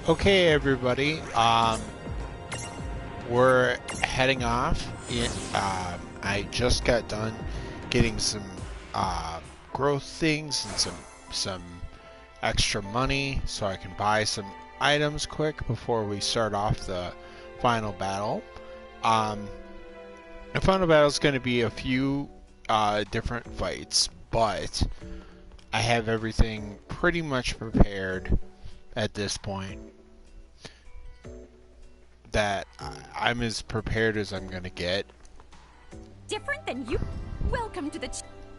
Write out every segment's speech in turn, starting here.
Okay, everybody. We're heading off. I just got done getting some growth things and some extra money, so I can buy some items quick before we start off the final battle. The final battle is going to be a few different fights, but I have everything pretty much prepared at this point. That I'm as prepared as I'm gonna get. Different than you. Welcome to the.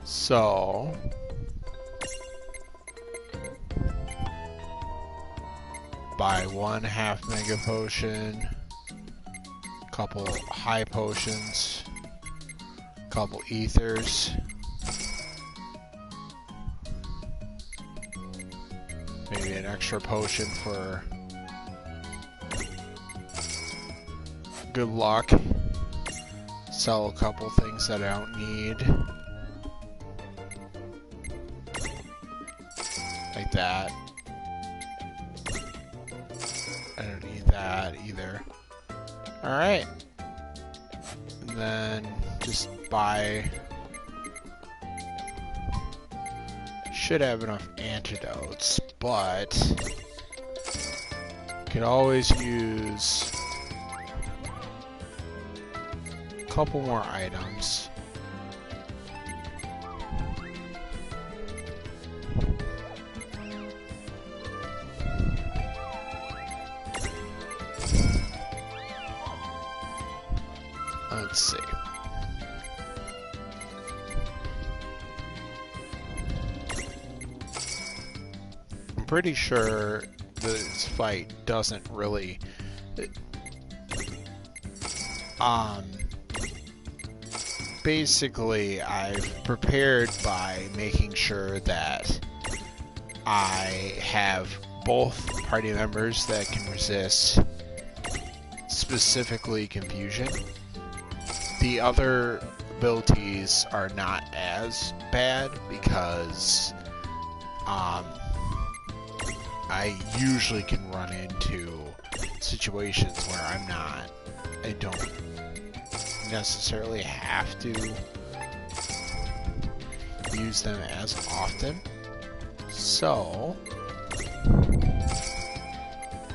So buy one half mega potion, couple high potions, couple ethers, maybe an extra potion for good luck. Sell a couple things that I don't need. Like that. I don't need that either. Alright. And then just buy. Should have enough antidotes, but could always use couple more items. Let's see. I'm pretty sure this fight doesn't really basically, I've prepared by making sure that I have both party members that can resist specifically confusion. The other abilities are not as bad because I usually can run into situations where I don't necessarily have to use them as often. So,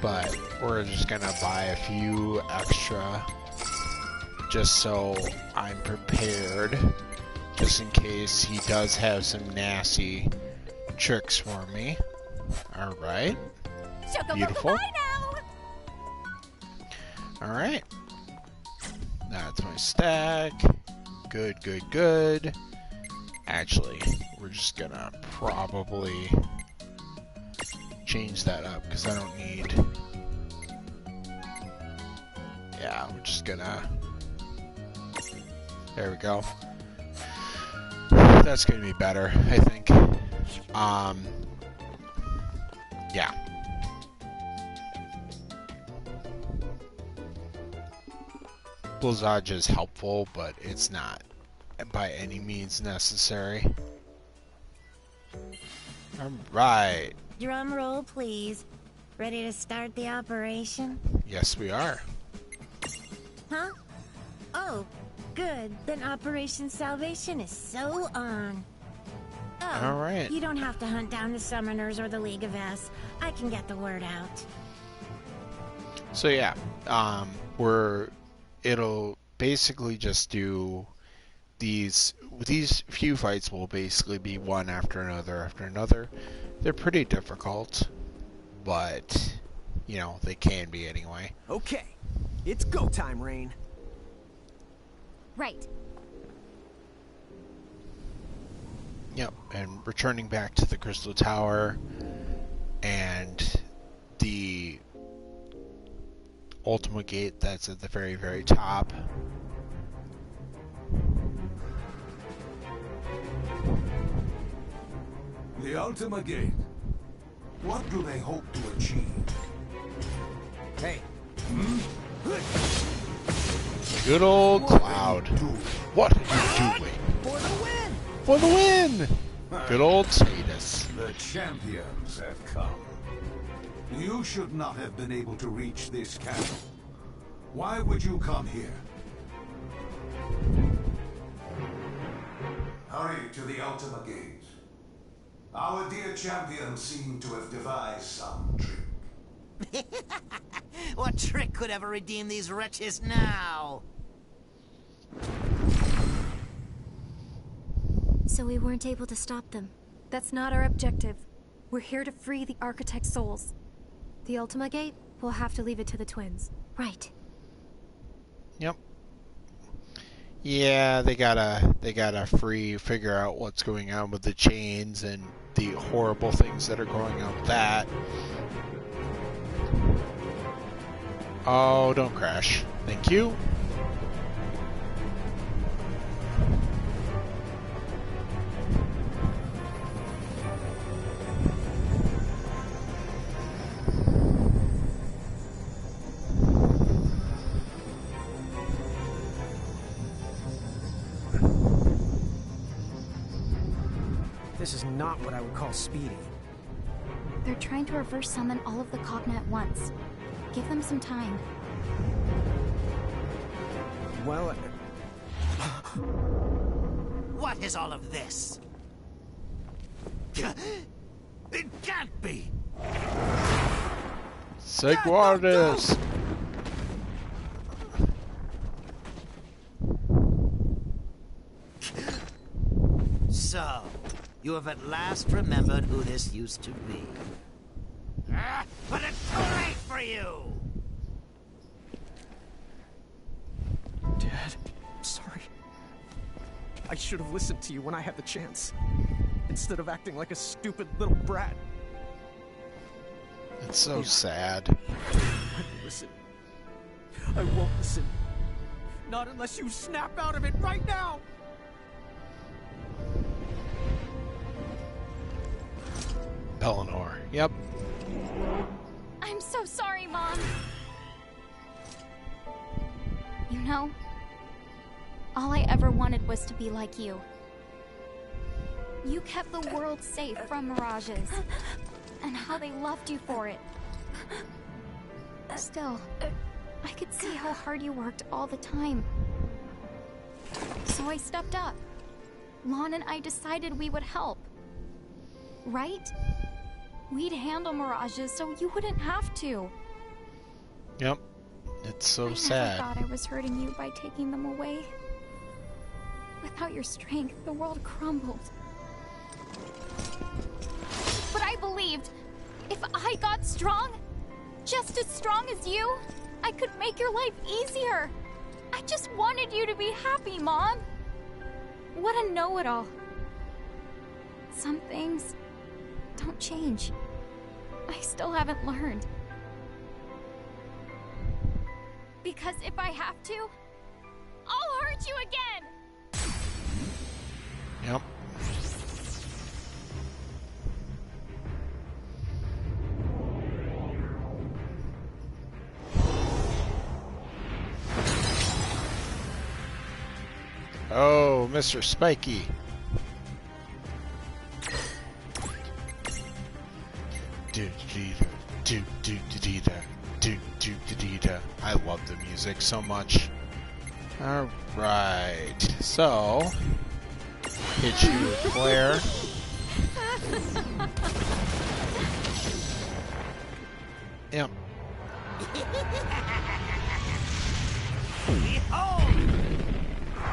but we're just gonna buy a few extra just so I'm prepared, just in case he does have some nasty tricks for me. Alright. Beautiful. Alright. That's my stack. Good, good, good. Actually, we're just gonna probably change that up because I don't need. Yeah, we're just gonna. There we go. That's gonna be better, I think. Yeah. Blizzage is helpful, but it's not by any means necessary. Alright. Drum roll, please. Ready to start the operation? Yes, we are. Huh? Oh, good. Then Operation Salvation is so on. Oh, alright. You don't have to hunt down the Summoners or the League of S. I can get the word out. So yeah, it'll basically just do these few fights will basically be one after another. They're pretty difficult, but you know, they can be anyway. Okay, it's go time, Rain. Right. Yep, and returning back to the Crystal Tower and the Ultima Gate that's at the very, very top. The Ultima Gate. What do they hope to achieve? Hey. Good old Cloud. What are you doing? For the win! For the win! Good old Status. The champions have come. You should not have been able to reach this castle. Why would you come here? Hurry to the Ultima Gate. Our dear champion seemed to have devised some trick. What trick could ever redeem these wretches now? So we weren't able to stop them. That's not our objective. We're here to free the Architect's souls. The Ultima Gate, we'll have to leave it to the twins. Right. Yep. Yeah, they gotta figure out what's going on with the chains and the horrible things that are going on with that. Oh, don't crash. Thank you. This is not what I would call speedy. They're trying to reverse summon all of the Cogna at once. Give them some time. Well, What is all of this? It can't be! Seguardis! So, you have at last remembered who this used to be. But it's too late for you! Dad, I'm sorry. I should have listened to you when I had the chance, instead of acting like a stupid little brat. It's so sad. I won't listen. I won't listen. Not unless you snap out of it right now! Eleanor. Yep. I'm so sorry, Mom. You know, all I ever wanted was to be like you. You kept the world safe from mirages, and how they loved you for it. Still, I could see how hard you worked all the time. So I stepped up. Lon and I decided we would help. Right? We'd handle mirages so you wouldn't have to. Yep. It's so I sad. never thought I was hurting you by taking them away. Without your strength, the world crumbled. But I believed if I got strong, just as strong as you, I could make your life easier. I just wanted you to be happy, Mom. What a know-it-all. Some things don't change. I still haven't learned. Because if I have to, I'll hurt you again! Yep. Oh, Mr. Spiky. I love the music so much. Alright, so hit you with Claire. Yep. Behold!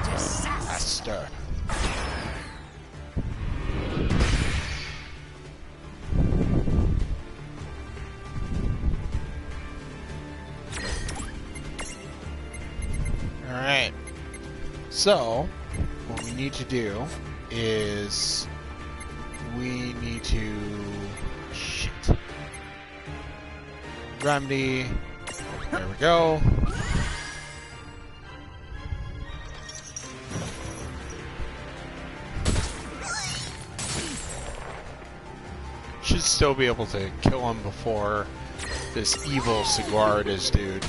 Disaster! Alright. So, what we need to do is we need to remedy. There we go. Should still be able to kill him before this evil Seguardis dude.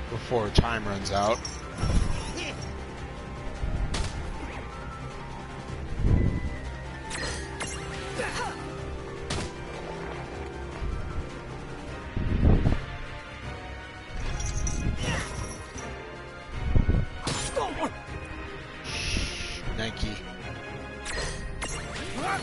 Before time runs out. Nike. Alright.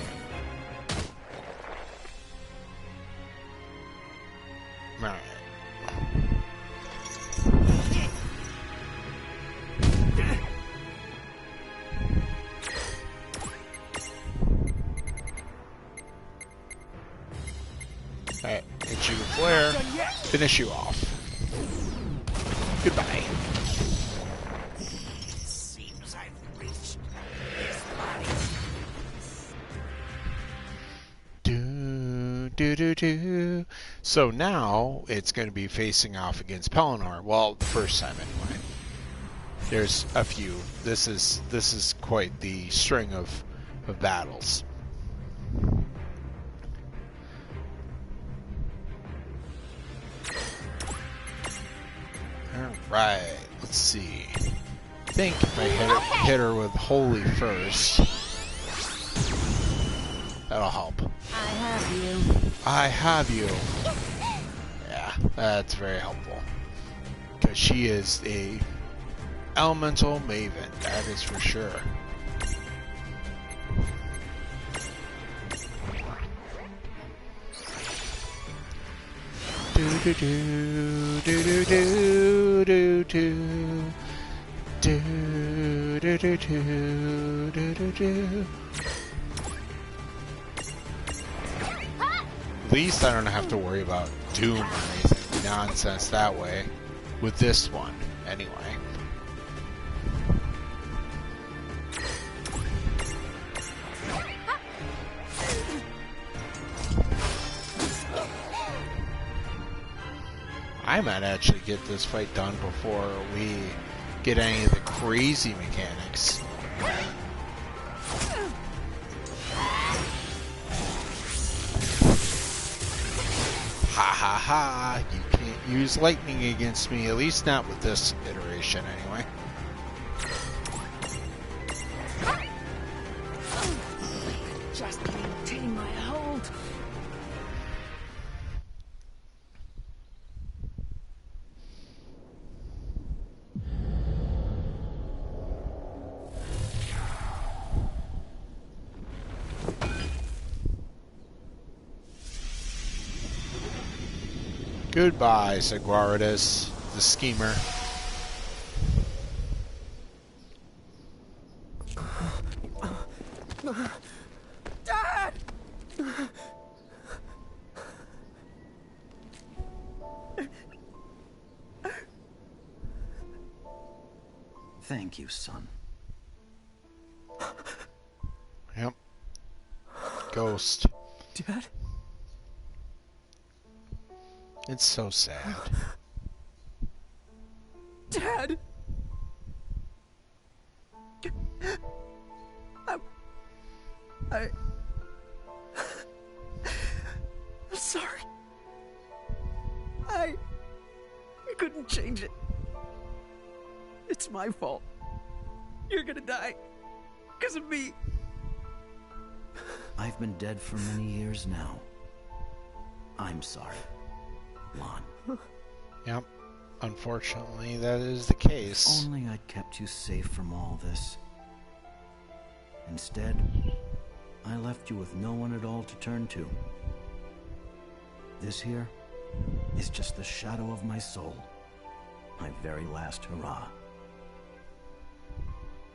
Alright, hit you with flare, finish you off. Goodbye. Seems I've reached his body. Do. So now it's going to be facing off against Pelennor. Well, the first time anyway. There's a few. This is quite the string of battles. Alright, let's see. I think if I hit her with Holy first, that'll help. I have you. I have you. Yeah, that's very helpful. Because she is a elemental maven, that is for sure. Do do do do do do do do do do do do do do. At least I don't have to worry about Doom or anything nonsense that way with this one, anyway. I might actually get this fight done before we get any of the crazy mechanics. Ha ha ha, you can't use lightning against me, at least not with this iteration anyway. Just maintain my hold. Goodbye, Seguaritus, the schemer. Dad! Thank you, son. Yep. Ghost. Dad? It's so sad. Dad! I'm sorry. I couldn't change it. It's my fault. You're gonna die because of me. I've been dead for many years now. I'm sorry, Lon. Yep. Unfortunately, that is the case. If only I'd kept you safe from all this. Instead, I left you with no one at all to turn to. This here is just the shadow of my soul. My very last hurrah.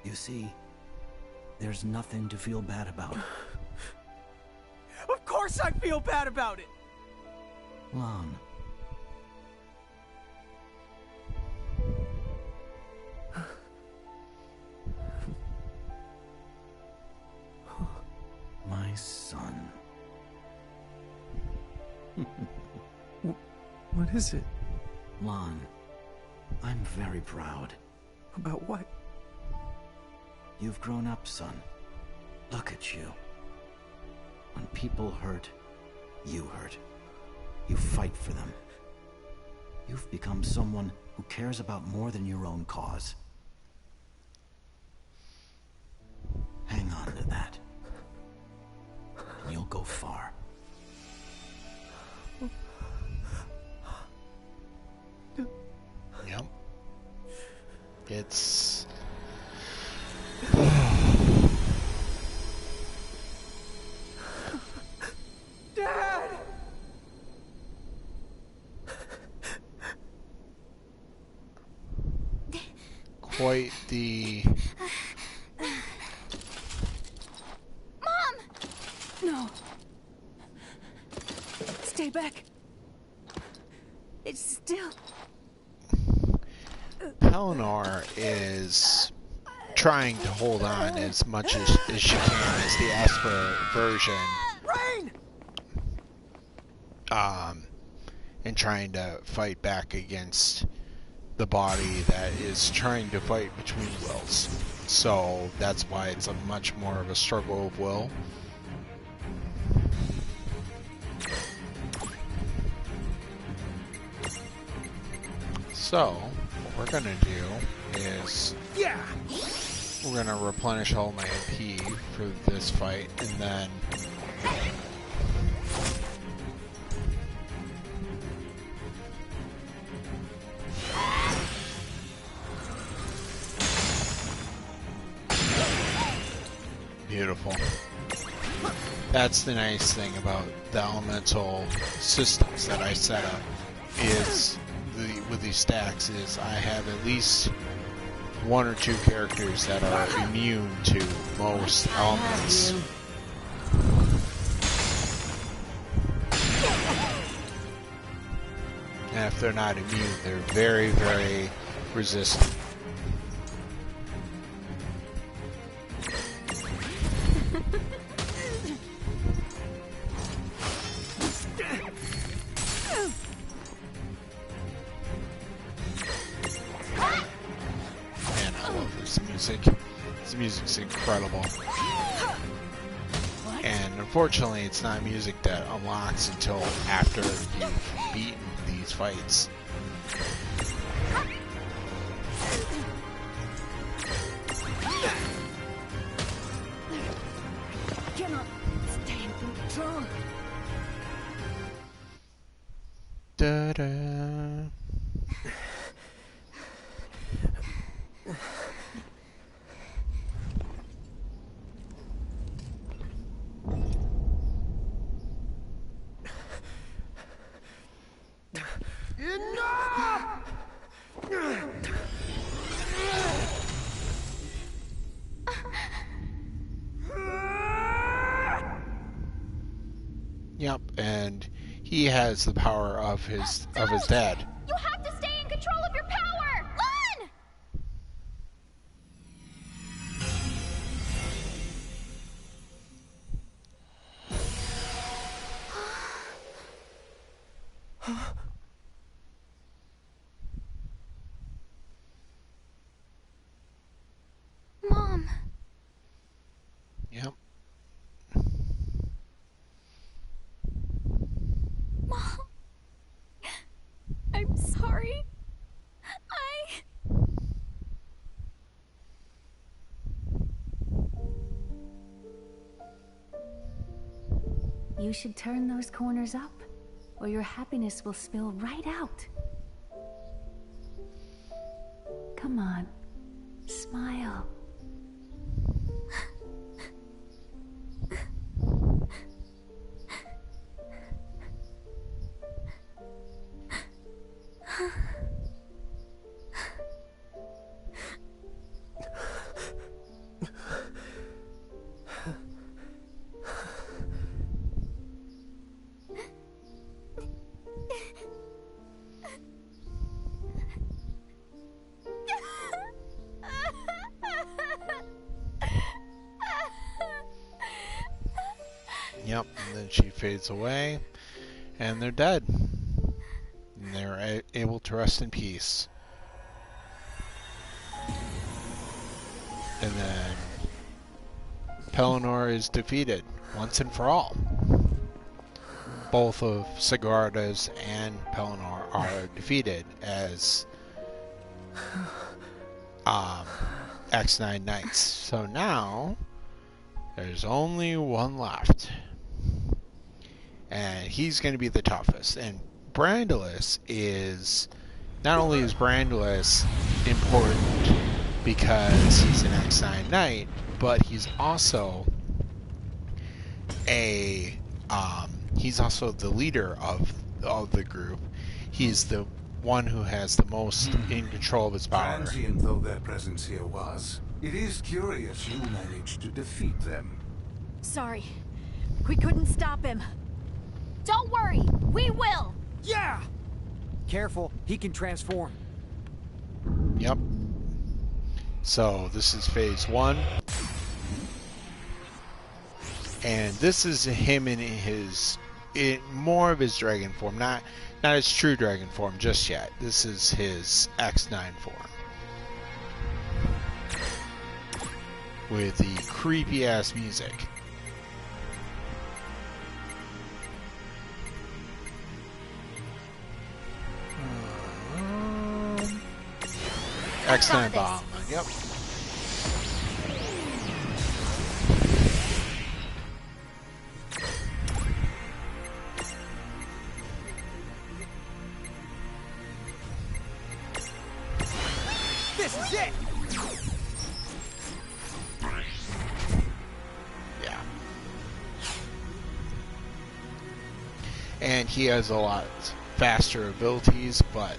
You see, there's nothing to feel bad about. Of course I feel bad about it! Lon. My son. What is it? Lon, I'm very proud. About what? You've grown up, son. Look at you. When people hurt, you hurt. You fight for them. You've become someone who cares about more than your own cause. Hang on to that. And you'll go far. Yep. It's... quite the... Mom! No. Stay back. It's still... Pelennor is trying to hold on as much as she can as the Esper version. Rain! And trying to fight back against the body that is trying to fight between wills. So that's why it's a much more of a struggle of will. So what we're gonna do is we're gonna replenish all my MP for this fight, and then beautiful. That's the nice thing about the elemental systems that I set up, is with these stacks, is I have at least one or two characters that are immune to most elements. And if they're not immune, they're very, very resistant. This music's incredible. And unfortunately, it's not music that unlocks until after you've beaten these fights. Cannot stay in control. Da-da. Yep, and he has the power of his dad. You have to stay in control of your power! Run! Mom. Yep. Mom. I'm sorry. You should turn those corners up, or your happiness will spill right out. Come on, smile. Yep, and then she fades away, and they're dead. And they're able to rest in peace. And then Pelennor is defeated once and for all. Both of Sigarda's and Pelennor are defeated as X9 Knights. So now there's only one left. And he's going to be the toughest. And Brandilis is... Not only is Brandilis important because he's an X9 Knight, but he's also he's also the leader of the group. He's the one who has the most in control of his power. Transient though their presence here was, it is curious you managed to defeat them. Sorry. We couldn't stop him. Don't worry, we will! Yeah! Careful, he can transform. Yep. So this is phase 1. And this is him in more of his dragon form, not his true dragon form just yet. This is his X9 form. With the creepy ass music. X9 bomb. Yep. This is it! Yeah. And he has a lot faster abilities, but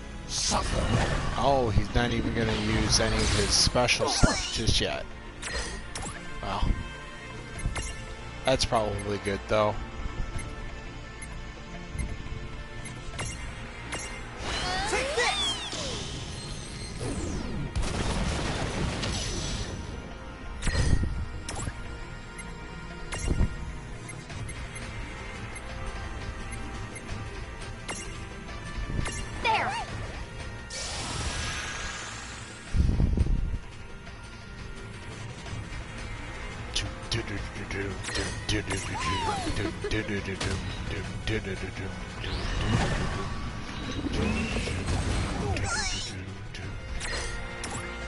oh, he's not even going to use any of his special stuff just yet. Well, that's probably good though. Take this! There!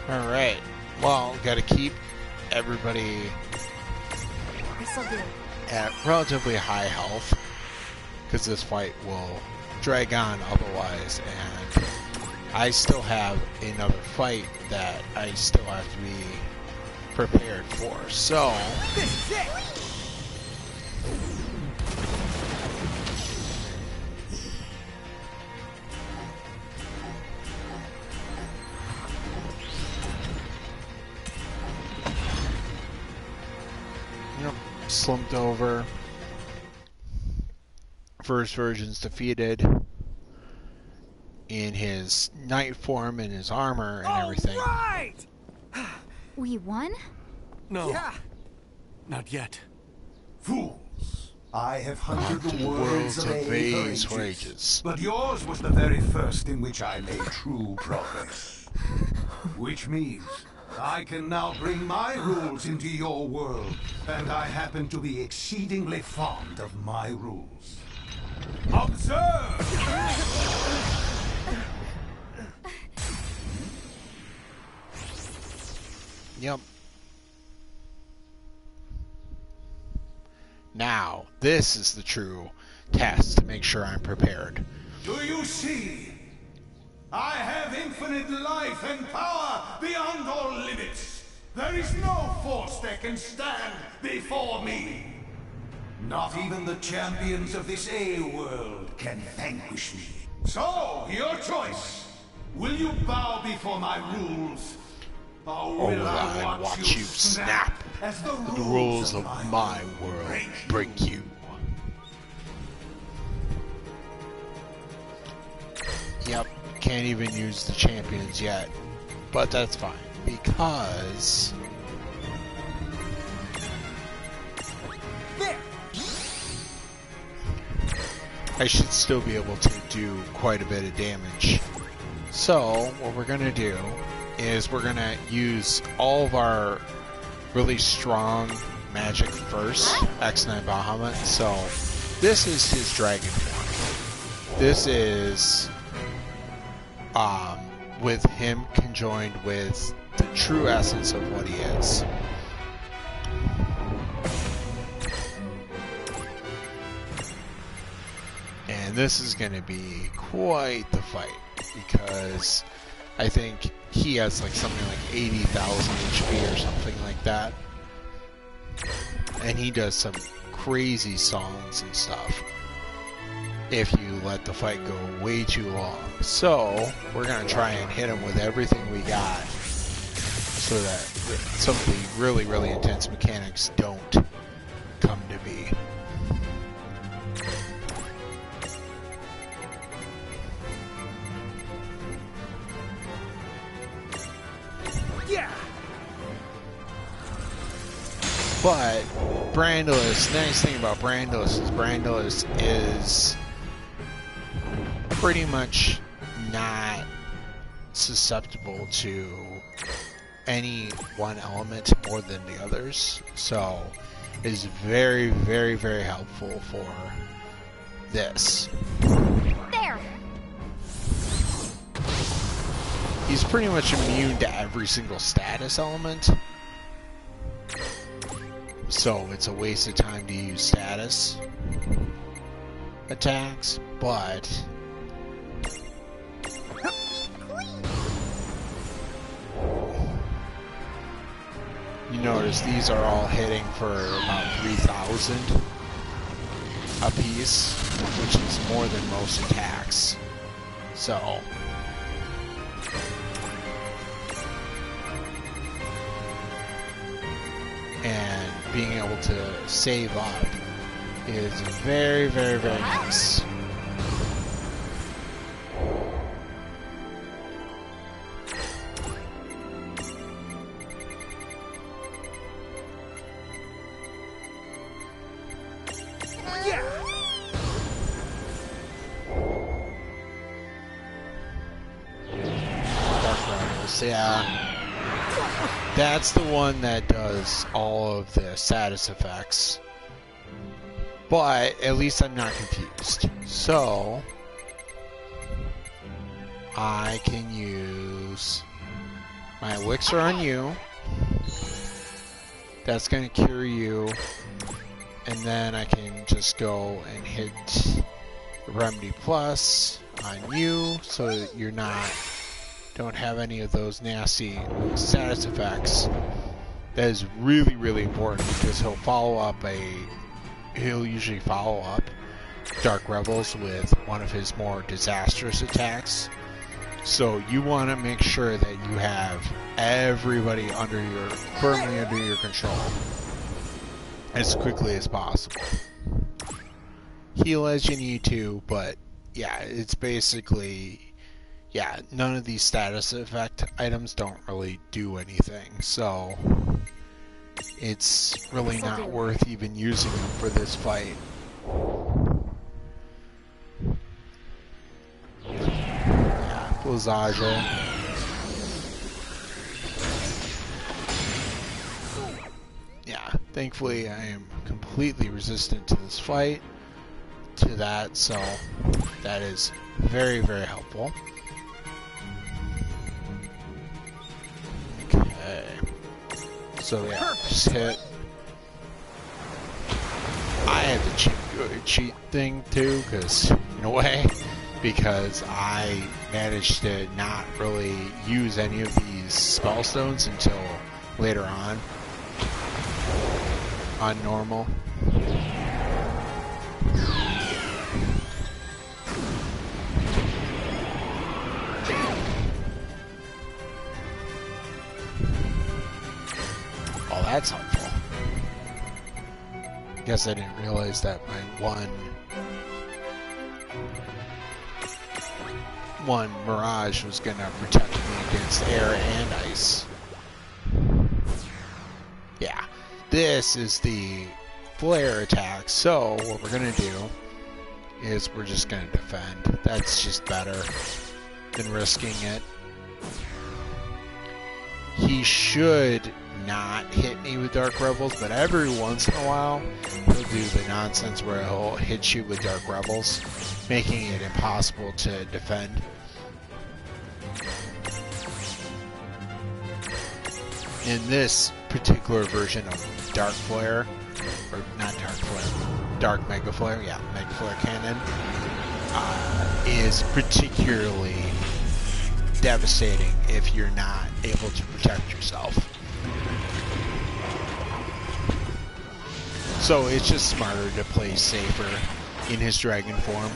Alright, well, gotta keep everybody This'll do. at relatively high health, because this fight will drag on otherwise, and I still have another fight that I still have to be prepared for, so This is it! slumped over. First version's defeated in his knight form and his armor and everything. Right! We won? No. Yeah. Not yet. Fools! I have hunted the Worlds worlds of of A's for ages, wages. but yours was the very first in which I made true progress. Which means I can now bring my rules into your world, and I happen to be exceedingly fond of my rules. Observe! Yep. Now, this is the true test to make sure I'm prepared. Do you see? I have infinite life and power beyond all limits. There is no force that can stand before me. Not even the champions of this A world can vanquish me. So, your choice. Will you bow before my rules? Or will I watch you snap as the rules of my world break you? Yep, can't even use the champions yet, but that's fine because There. I should still be able to do quite a bit of damage. So what we're gonna do is we're gonna use all of our really strong magic first, X9 Bahamut. So this is his dragon form. This is with him conjoined with the true essence of what he is. And this is going to be quite the fight because I think he has like something like 80,000 HP or something like that. And he does some crazy songs and stuff. if you let the fight go way too long. So we're going to try and hit him with everything we got so that some of the really, really intense mechanics don't come to be. Yeah. But Brandilis, the nice thing about Brandilis is pretty much not susceptible to any one element more than the others. So it is very, very, very helpful for this. There. He's pretty much immune to every single status element. So it's a waste of time to use status attacks, but you notice these are all hitting for about 3,000 a piece, which is more than most attacks. So and being able to save up is very, very, very nice. Yeah, that's the one that does all of the status effects, but at least I'm not confused. So I can use my elixir on you. That's going to cure you, and then I can just go and hit Remedy Plus on you so that you're don't have any of those nasty status effects. That is really, really important because he'll usually follow up Dark Rebels with one of his more disastrous attacks. So you want to make sure that you have everybody firmly under your control as quickly as possible. Heal as you need to, but yeah, it's basically, yeah, none of these status effect items don't really do anything, so it's really not worth even using them for this fight. Yeah, Blizzaja. Yeah, thankfully I am completely resistant to this fight, to that, so that is very, very helpful. So yeah, just hit. I had the cheat thing too, in a way, because I managed to not really use any of these spell stones until later on normal. Oh, that's helpful. Guess I didn't realize that my one Mirage was gonna protect me against air and ice. Yeah, this is the flare attack, so what we're gonna do is we're just gonna defend. That's just better than risking it. He should not hit me with Dark Rebels, but every once in a while he'll do the nonsense where he'll hit you with Dark Rebels, making it impossible to defend. In this particular version of Dark Flare, or not Dark Flare, Dark Mega Flare, yeah, Mega Flare Cannon, is particularly devastating if you're not able to protect yourself. So it's just smarter to play safer in his dragon form.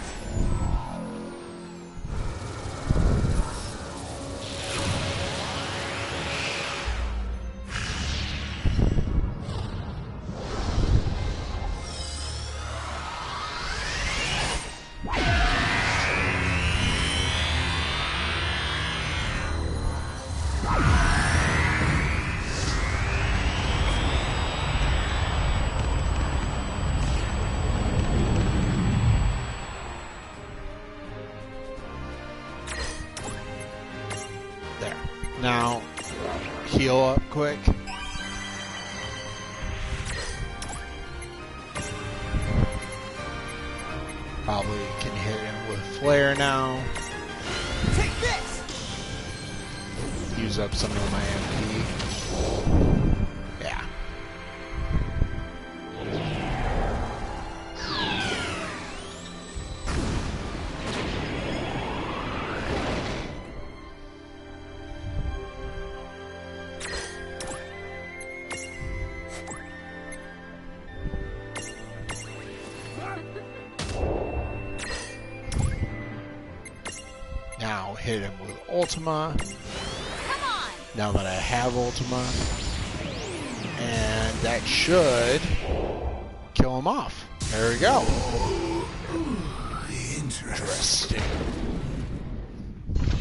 Now, heal up quick. Probably can hit him with flare now. Take this! Use up some of my MP. Yeah. Now hit him with Ultima. Come on! Now that I have Ultima. And that should kill him off. There we go. Interesting.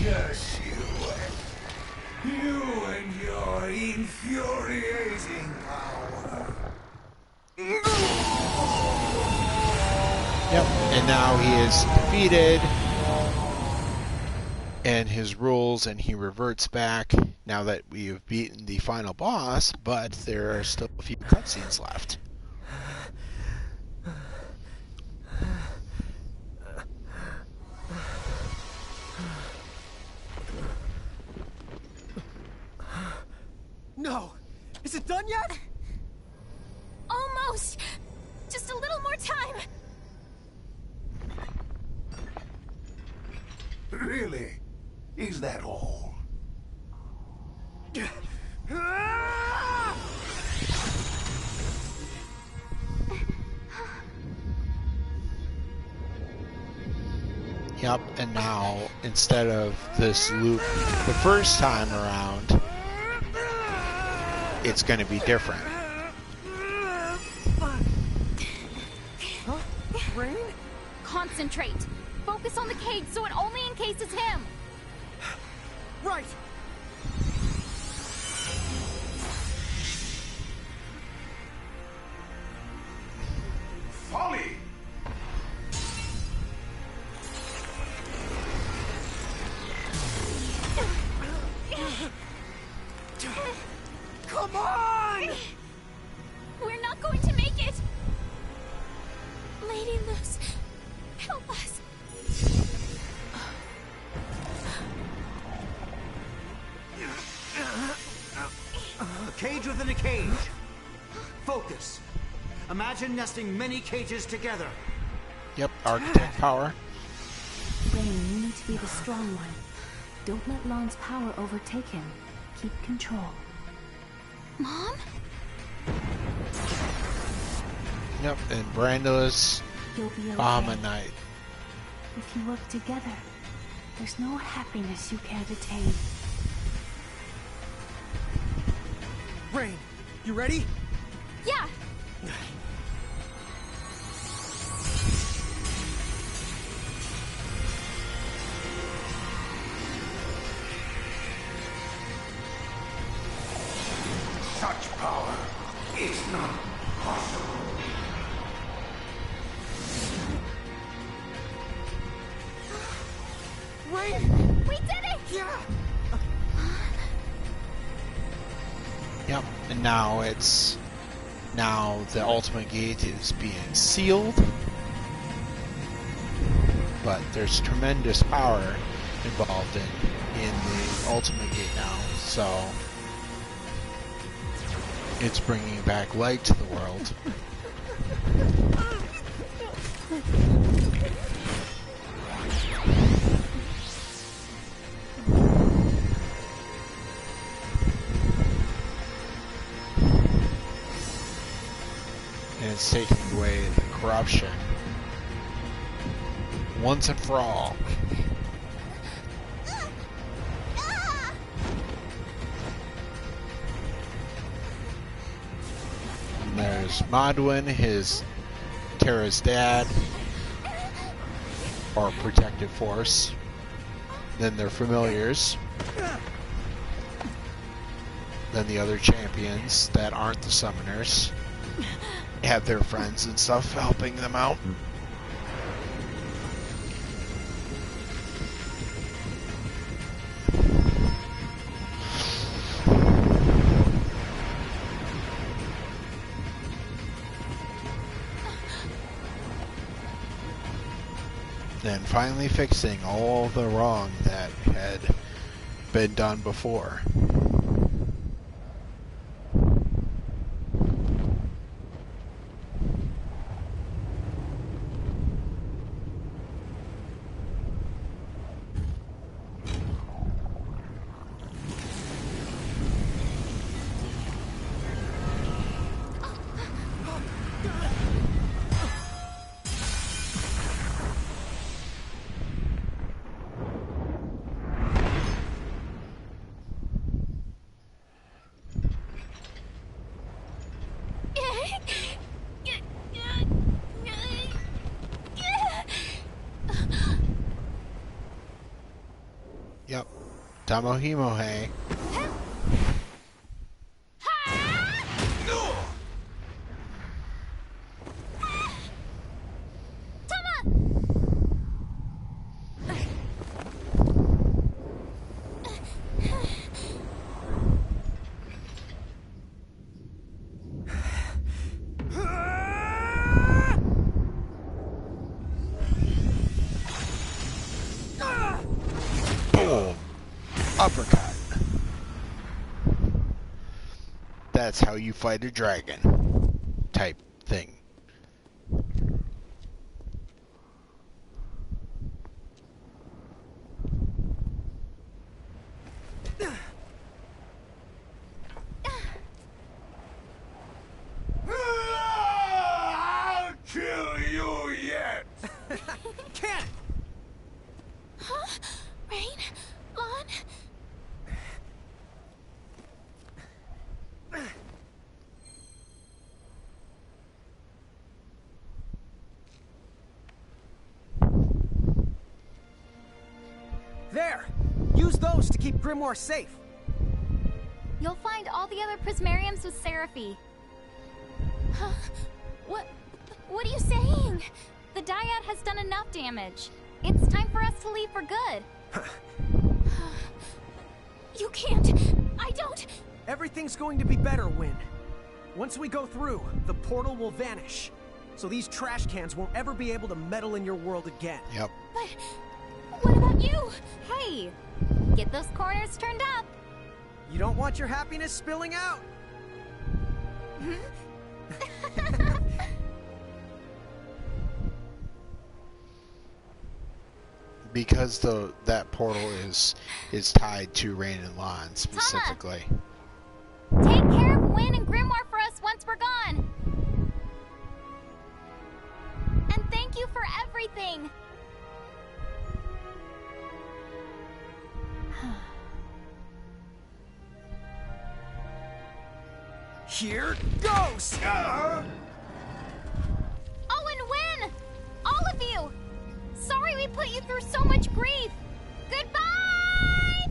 Curse you. You and your infuriating power. Yep, and now he is defeated. And his rules, and he reverts back now that we have beaten the final boss, but there are still a few cutscenes left. No! Is it done yet? Almost! Just a little more time! Really? Is that all? Yep, and now, instead of this loop the first time around, it's going to be different. Huh? Rain? Concentrate! Focus on the cage so it only encases him! Right! Folly! Come on! We're not going to make it! Lady Luce, help us! A cage within a cage. Focus. Imagine nesting many cages together. Yep, architect power. Rain, you need to be the strong one. Don't let Lan's power overtake him. Keep control. Mom? Yep, and Brandilis, You'll be okay. Ammonite. If you work together, there's no happiness you can't attain. Rain, you ready? Yeah! Such power is not possible. Rain! We did it! Yeah! Yep, and now the ultimate gate is being sealed. But there's tremendous power involved in the ultimate gate now, so it's bringing back light to the world. And it's taking away the corruption once and for all. And there's Modwin, Terra's dad, or protective force. Then their familiars. Then the other champions that aren't the summoners have their friends and stuff helping them out. And finally fixing all the wrong that had been done before. Yep. Tamohimohe. Uppercut. That's how you fight a dragon. Type thing. I'll kill you yet! Can't! Huh? Rain? Lon? There! Use those to keep Grimoire safe. You'll find all the other Prismariums with Seraphy. Huh? What are you saying? The Dyad has done enough damage. It's time for us to leave for good. You can't. I don't. Everything's going to be better, Win. Once we go through, the portal will vanish. So these trash cans won't ever be able to meddle in your world again. Yep. But what about you? Hey, get those corners turned up. You don't want your happiness spilling out. Because that portal is tied to Rain and Lon specifically. Take care of Win and Grimoire for us once we're gone. And thank you for everything. Here goes! Oh, and Win! All of you! Sorry we put you through so much grief. Goodbye!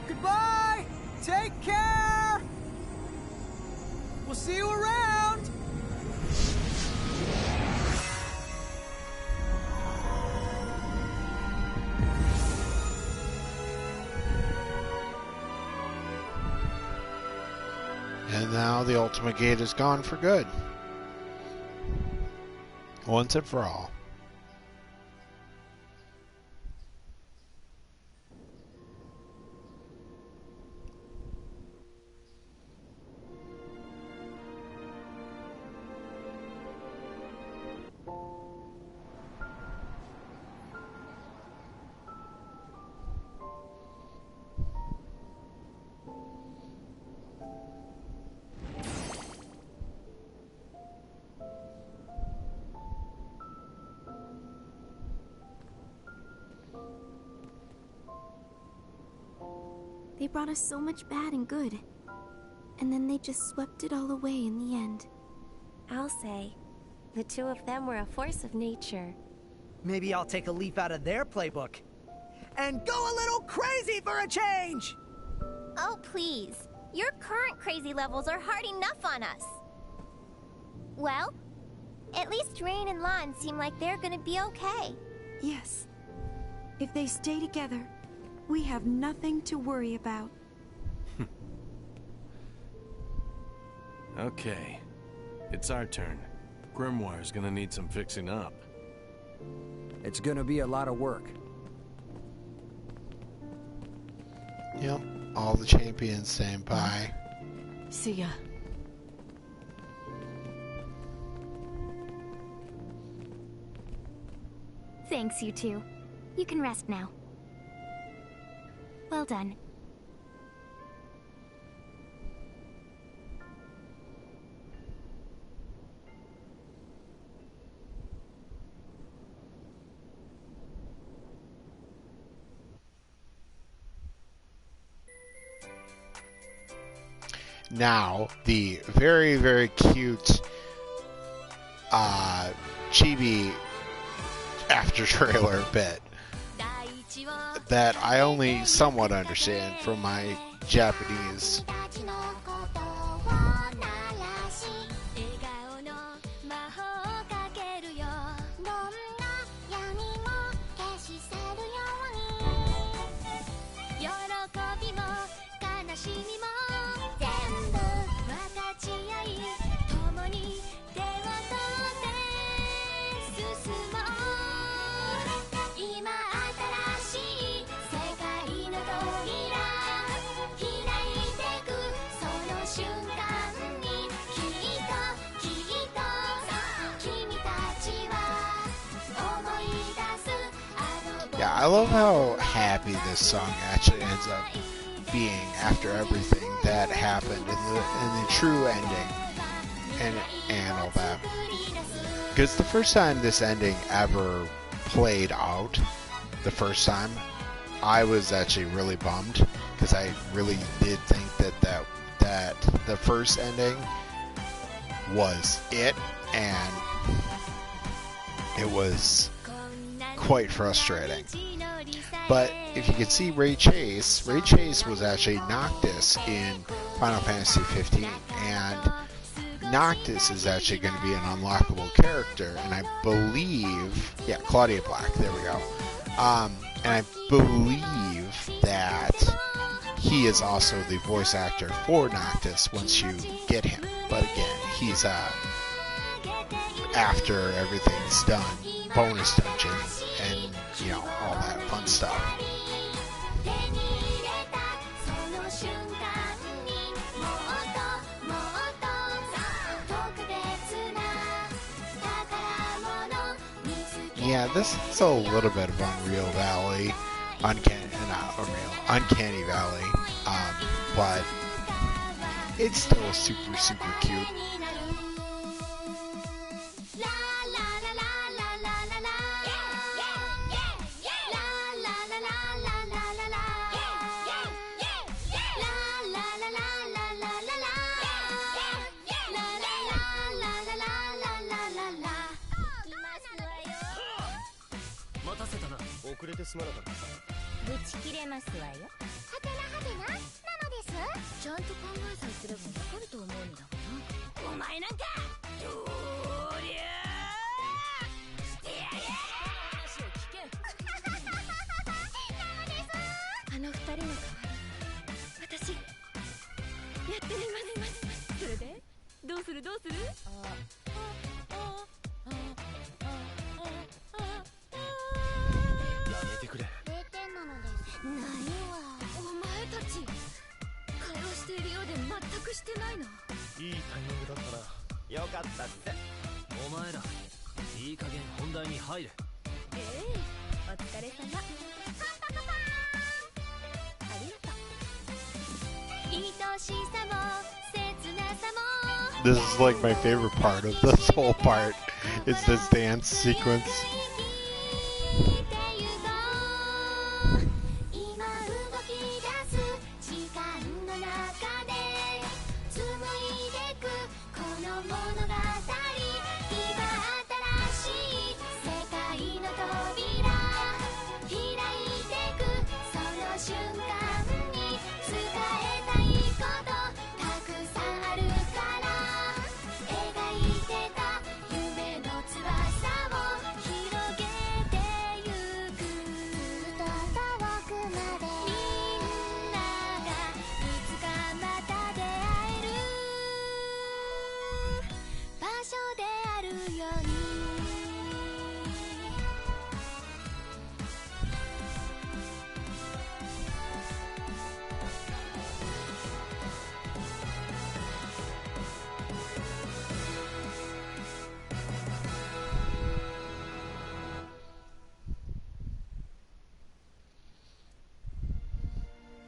Goodbye! Take care! We'll see you around! And now the Ultimate Gate is gone for good. Once and for all. brought us so much bad and good. And then they just swept it all away in the end. I'll say, the two of them were a force of nature. Maybe I'll take a leaf out of their playbook. And go a little crazy for a change! Oh, please. Your current crazy levels are hard enough on us. Well, at least Rain and Lon seem like they're gonna be okay. Yes. If they stay together, we have nothing to worry about. Okay. It's our turn. Grimoire's gonna need some fixing up. It's gonna be a lot of work. Yep, all the champions saying bye. See ya. Thanks, you two. You can rest now. Well done. Now, the very, very cute chibi after trailer bit that I only somewhat understand from my Japanese. Yeah, I love how happy this song actually ends up being after everything that happened in the true ending and all that. Because the first time this ending ever played out, the first time, I was actually really bummed because I really did think that the first ending was it, and it was quite frustrating. But if you can see Ray Chase was actually Noctis in Final Fantasy 15, and Noctis is actually going to be an unlockable character, and I believe, yeah, Claudia Black, there we go. And I believe that he is also the voice actor for Noctis once you get him. But again, he's after everything's done, bonus dungeon, and you know, all that fun stuff. Yeah, this is a little bit of Uncanny Valley, but it's still super, super cute. This is like my favorite part of this whole part. It's this dance sequence.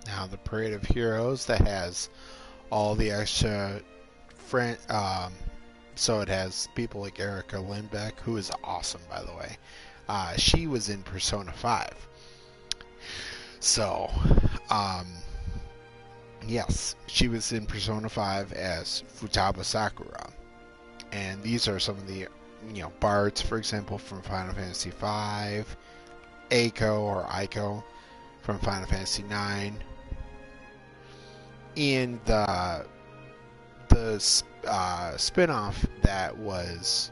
Now the Parade of Heroes that has all the extra so it has people like Erica Lindbeck, who is awesome, by the way. She was in Persona 5. So, yes, she was in Persona 5 as Futaba Sakura. And these are some of the, bards, for example, from Final Fantasy V, Aiko from Final Fantasy IX, and the spin-off that was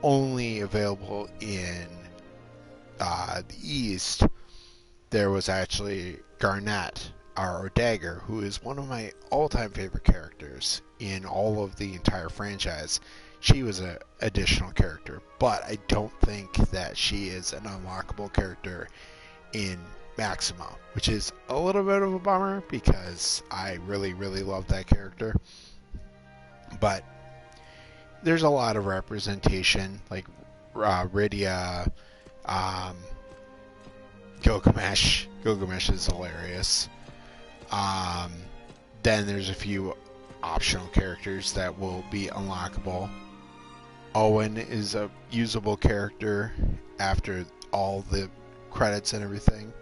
only available in the East, there was actually Garnet, or Dagger, who is one of my all-time favorite characters in all of the entire franchise. She was an additional character, but I don't think that she is an unlockable character in Maxima, which is a little bit of a bummer because I really, really love that character. But there's a lot of representation, like Rydia, Gilgamesh. Gilgamesh is hilarious. Then there's a few optional characters that will be unlockable. Owen is a usable character after all the credits and everything.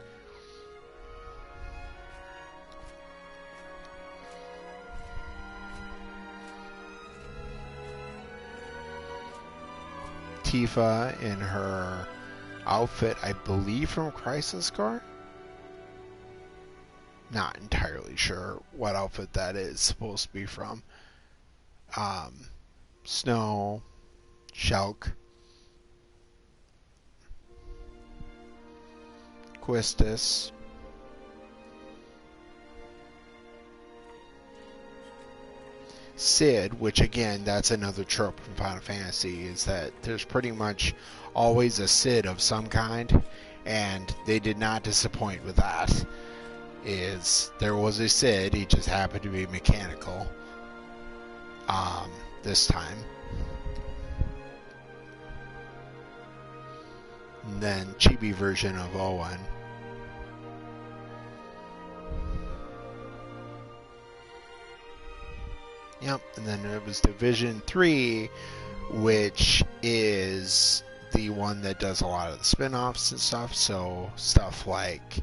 Tifa in her outfit, I believe from Crisis Core. Not entirely sure what outfit that is supposed to be from. Snow, Shulk, Quistis, Cid, which again, that's another trope from Final Fantasy, is that there's pretty much always a Cid of some kind, and they did not disappoint with that. There was a Cid, he just happened to be mechanical this time. And then chibi version of Owen. Yep, and then it was Division 3, which is the one that does a lot of the spin-offs and stuff. So stuff like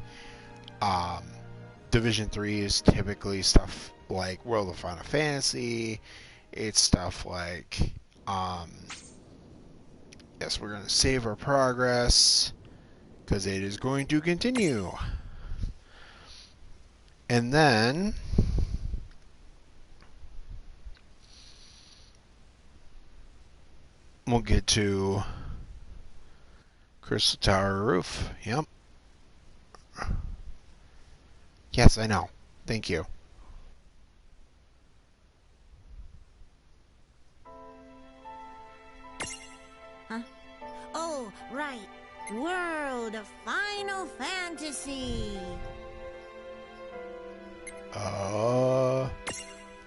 Division 3 is typically stuff like World of Final Fantasy. It's stuff like yes, we're going to save our progress because it is going to continue. And then we'll get to Crystal Tower Roof. Yep. Yes, I know. Thank you. Huh? Oh, right. World of Final Fantasy.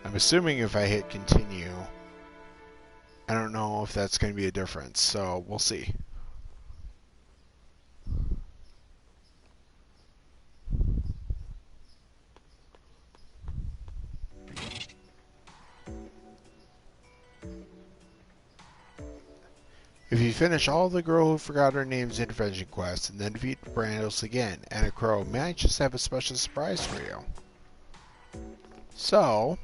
I'm assuming if I hit continue, I don't know if that's going to be a difference, so we'll see. If you finish all the Girl Who Forgot Her Name's intervention quests and then defeat Brandos again, Anna Crow might just have a special surprise for you. So,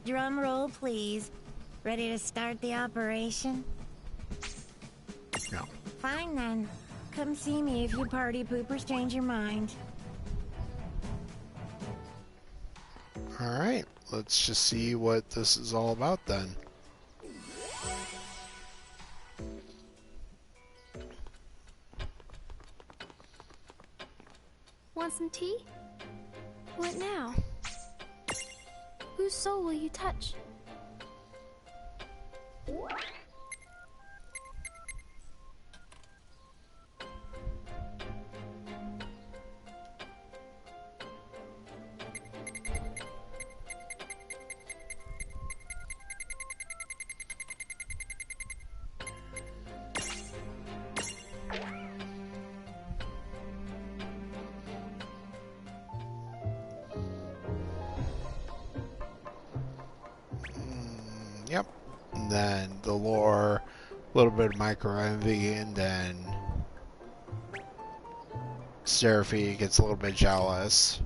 Drum roll, please. Ready to start the operation? No. Fine then. Come see me if you party poopers change your mind. Alright, let's just see what this is all about then. Want some tea? What now? Whose soul will you touch? Yep. And then the lore, a little bit of micro envy, and then Seraphy gets a little bit jealous.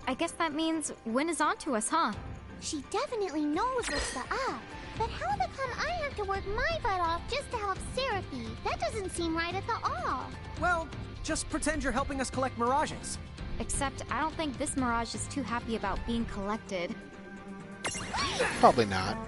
I guess that means Wynn is onto us, huh? She definitely knows what's the up. But how the come I have to work my butt off just to help Seraphy? That doesn't seem right at all. Well, just pretend you're helping us collect mirages. Except I don't think this Mirage is too happy about being collected. Probably not.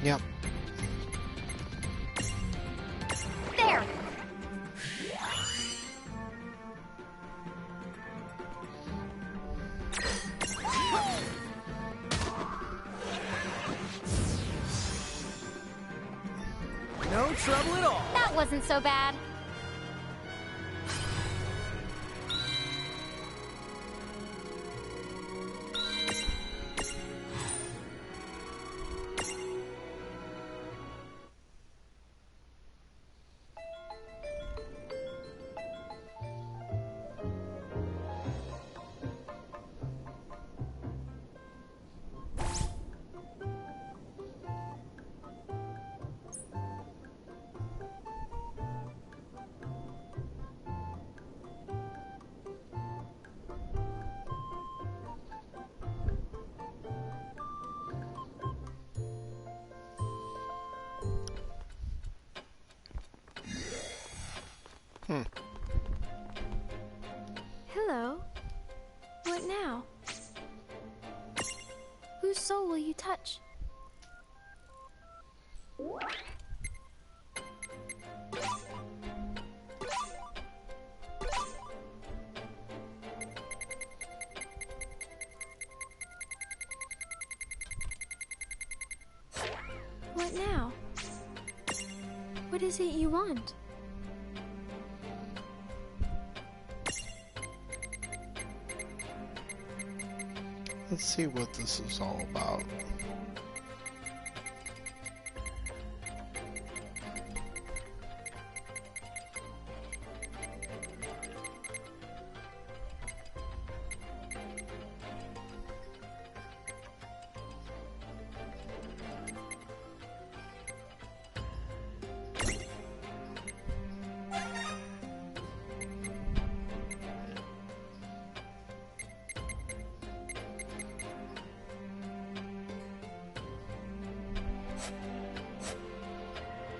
Yep. There! No trouble at all. That wasn't so bad. Hello. What now? Whose soul will you touch? What now? What is it you want? Let's see what this is all about.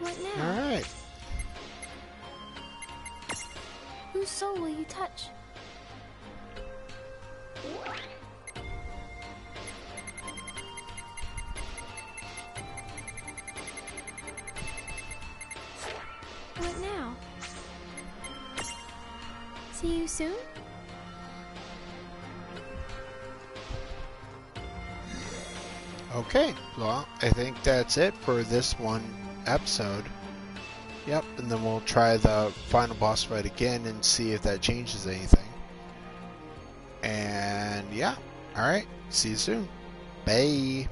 What now? Alright. Whose soul will you touch? What now? See you soon? Okay, well, I think that's it for this one episode. Yep, and then we'll try the final boss fight again and see if that changes anything. And yeah, alright, see you soon. Bye.